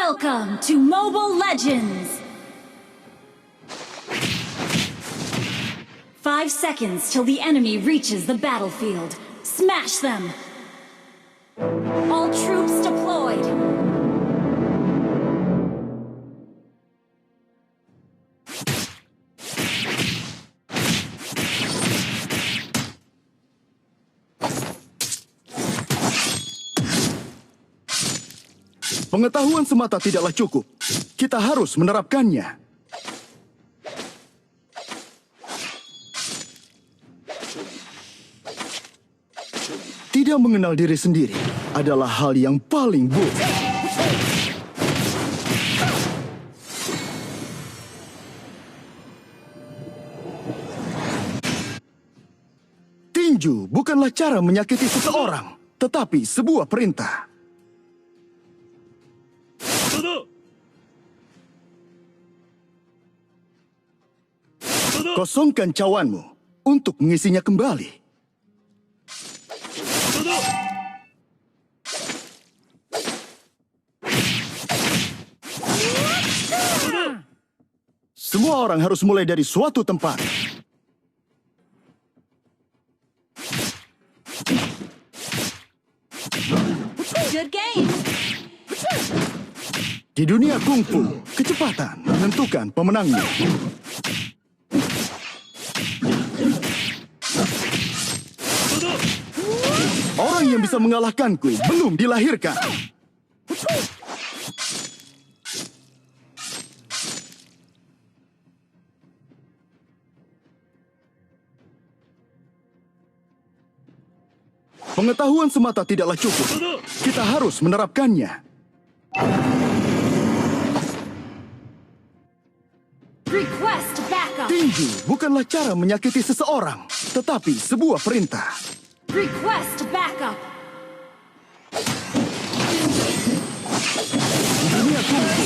Welcome to Mobile Legends! 5 seconds till the enemy reaches the battlefield. Smash them! All troops deployed! Pengetahuan semata tidaklah cukup. Kita harus menerapkannya. Tidak mengenal diri sendiri adalah hal yang paling buruk. Tinju bukanlah cara menyakiti seseorang, tetapi sebuah perintah. Kosongkan cawanmu untuk mengisinya kembali. Semua orang harus mulai dari suatu tempat. Good game! Di dunia kungfu, kecepatan menentukan pemenangnya. Orang yang bisa mengalahkanku belum dilahirkan. Pengetahuan semata tidaklah cukup. Kita harus menerapkannya. Request backup! Tinju bukanlah cara menyakiti seseorang, tetapi sebuah perintah. Request backup! Dunia kungfu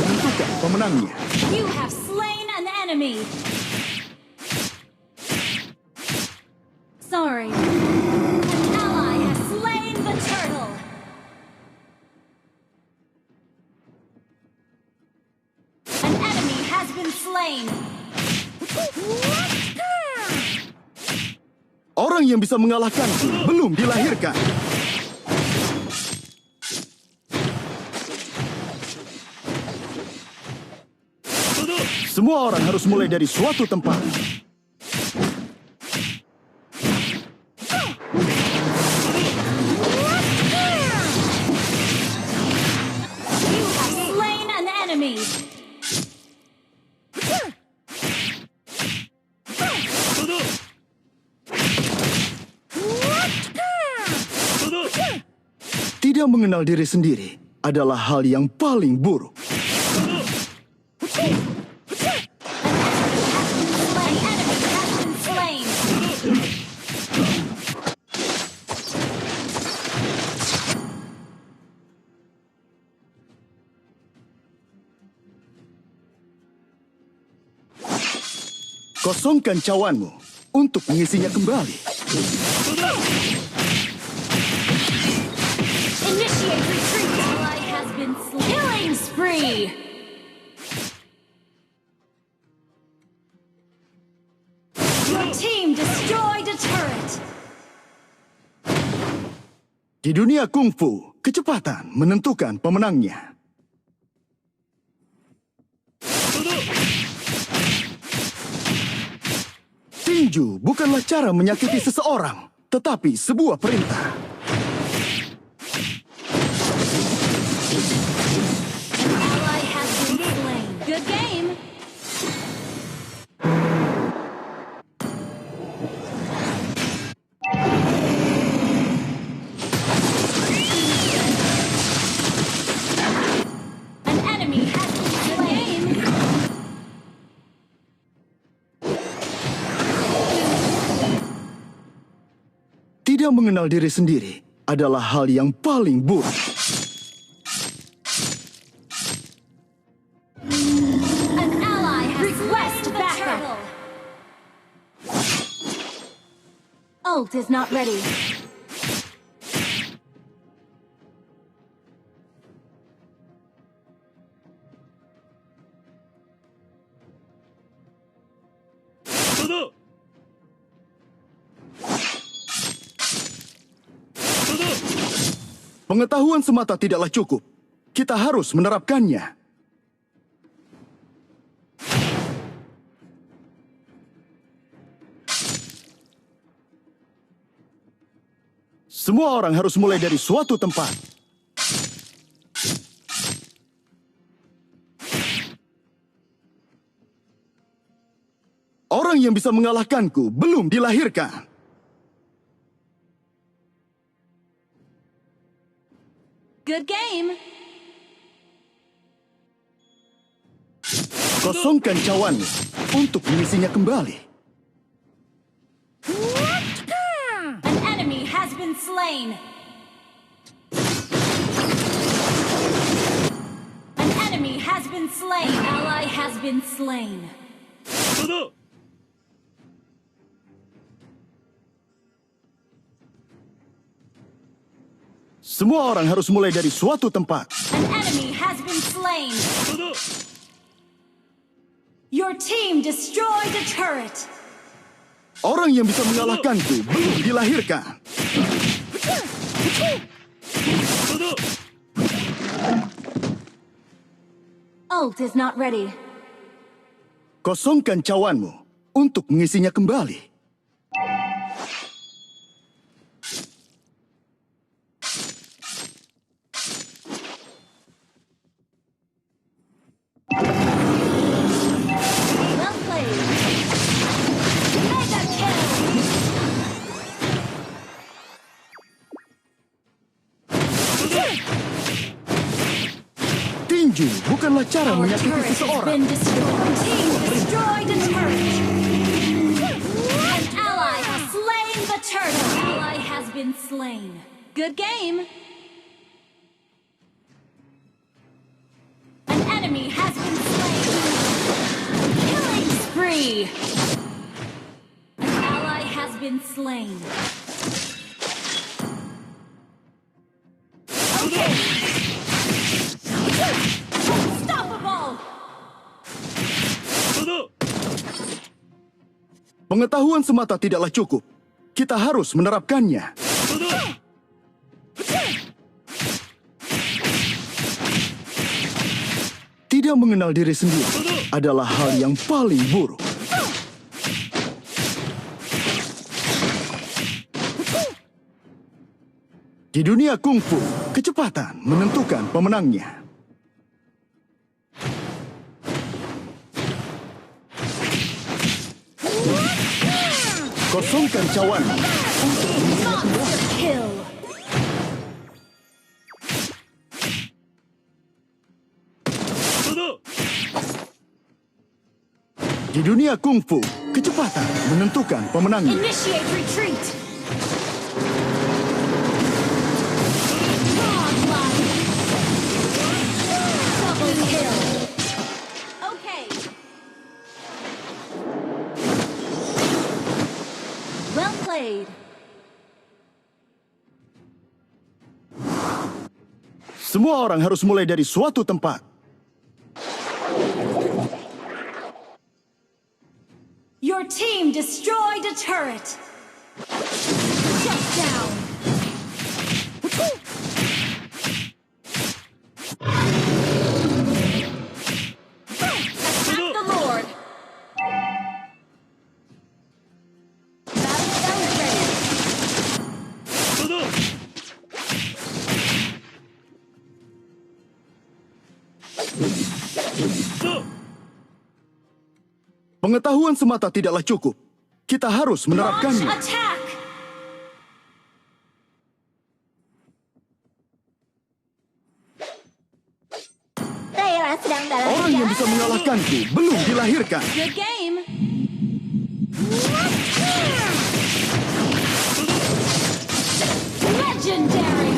menentukan pemenangnya. You have slain an enemy! Sorry. An ally has slain the turtle! An enemy has been slain! Orang yang bisa mengalahkanku belum dilahirkan. Semua orang harus mulai dari suatu tempat. You have slain an enemy! Tidak mengenal diri sendiri adalah hal yang paling buruk. An enemy has been slain! Kosongkan cawanmu untuk mengisinya kembali. Initiate retreat! Ally has been slain! Killing spree! Your team destroyed a turret! Di dunia kungfu, kecepatan menentukan pemenangnya. Tinju bukanlah cara menyakiti seseorang, tetapi sebuah perintah. Ally has been slain. Good game! An enemy has been slain! Tidak mengenal diri sendiri adalah hal yang paling buruk. An ally has request backup! Ult is not ready. Pengetahuan semata tidaklah cukup. Kita harus menerapkannya. Semua orang harus mulai dari suatu tempat. Orang yang bisa mengalahkanku belum dilahirkan. Good game. Kosongkan cawanmu untuk mengisinya kembali. An enemy has been slain. An enemy has been slain. An ally has been slain. Semua orang harus mulai dari suatu tempat. An enemy has been slain. Your team destroyed a turret. Orang yang bisa mengalahkanku belum dilahirkan. Ult is not ready. Kosongkan cawanmu untuk mengisinya kembali. Well played. Mega kill. Tinju bukanlah cara Our menyakiti turret has seseorang. been destroyed. Team destroyed a turret. An ally has slain the turtle. Ally has been slain. Good game. An enemy has been slain. Killing spree. An ally has been slain. Okay. Unstoppable. Pengetahuan semata tidaklah cukup. Kita harus menerapkannya. Tidak mengenal diri sendiri adalah hal yang paling buruk. Di dunia kungfu, kecepatan menentukan pemenangnya. Kosongkan cawanmu untuk mengisinya kembali. Monster kill. Di dunia kungfu, kecepatan menentukan pemenangnya. Initiate retreat. Godlike. Double kill. Okay. Well played. Semua orang harus mulai dari suatu tempat. Your team destroyed a turret. Shut down. Attack the Lord. Battle zone ready. Pengetahuan semata tidaklah cukup. Kita harus Launch menerapkannya. attack. Thea sedang dalam Orang yang bisa mengalahkanku belum dilahirkan. Good game. Legendary.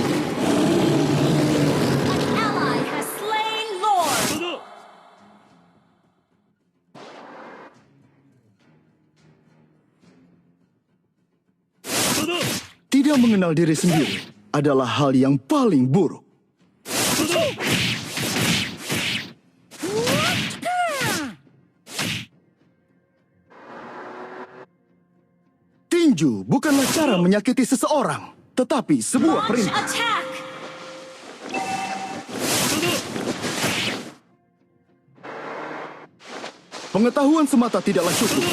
An ally has slain Lord. Tidak mengenal diri sendiri adalah hal yang paling buruk. Tinju bukanlah cara menyakiti seseorang, tetapi sebuah Launch perintah. attack! Pengetahuan semata tidaklah cukup.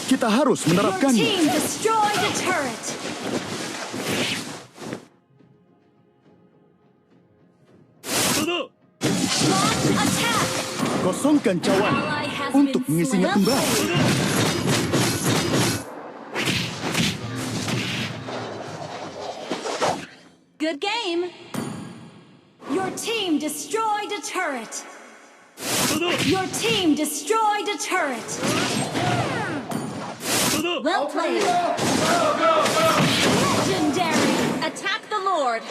Kita harus Your menerapkannya. team destroyed a turret! Launch attack! Kosongkan cawan Ally has untuk been mengisinya slain. kembali. Good game! Your team destroyed a turret! Your team destroyed a turret! Well played! Legendary! Attack the Lord!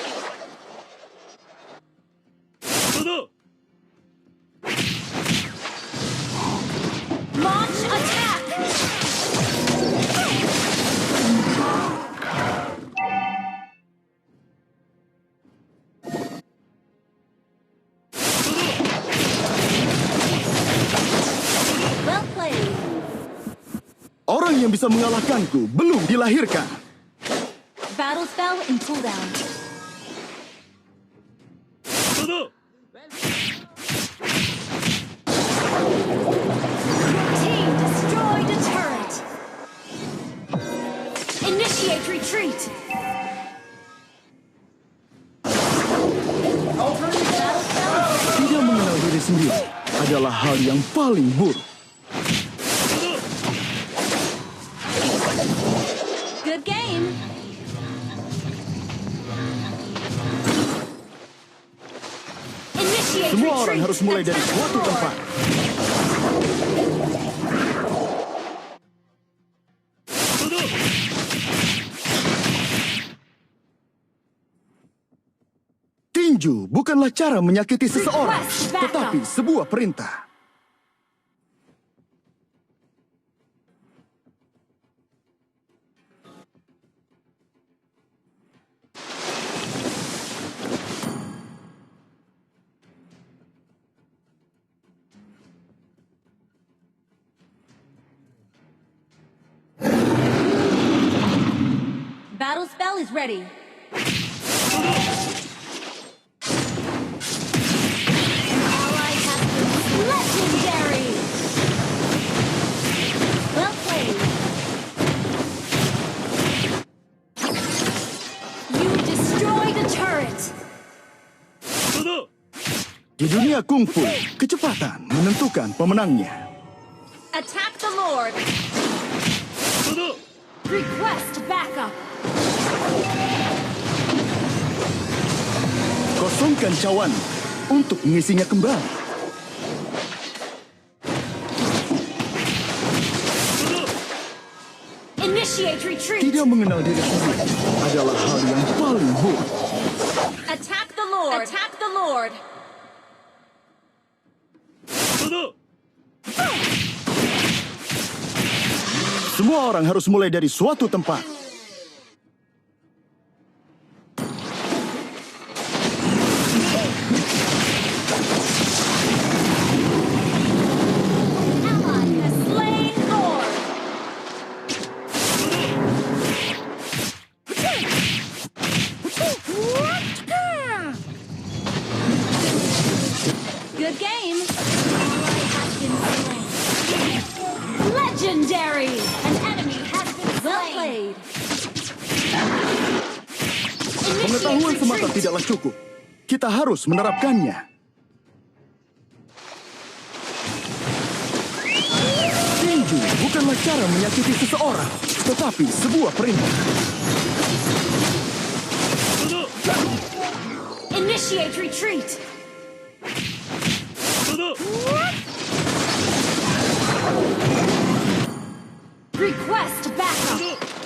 Launch attack! Well played! Orang yang bisa mengalahkanku belum dilahirkan. Battle spell in cooldown. Your team destroyed a turret. Initiate retreat. Battle spell. Tidak mengenal diri sendiri adalah hal yang paling buruk. Good game. Initiate Semua retreat. orang harus mulai dari Attack suatu the tempat. Lord. Tinju bukanlah cara menyakiti seseorang, Request backup. tetapi sebuah perintah. Battle spell is ready. Ally has been legendary. Well played. You destroyed a turret. Di dunia kungfu, kecepatan menentukan pemenangnya. Attack the Lord. Request backup. Kosongkan cawan untuk mengisinya kembali. Initiate retreat. Tidak mengenal diri sendiri adalah hal yang paling buruk. Attack the Lord. Attack the Lord. Semua orang harus mulai dari suatu tempat. Ally has slain Thor. Good game. Ally has been slain. Legendary. An enemy has been slain. Well played. Pengetahuan Initiate semata retreat. tidaklah cukup. Kita harus menerapkannya. Tinju bukanlah cara menyakiti seseorang, tetapi sebuah perintah. Initiate retreat. Request backup.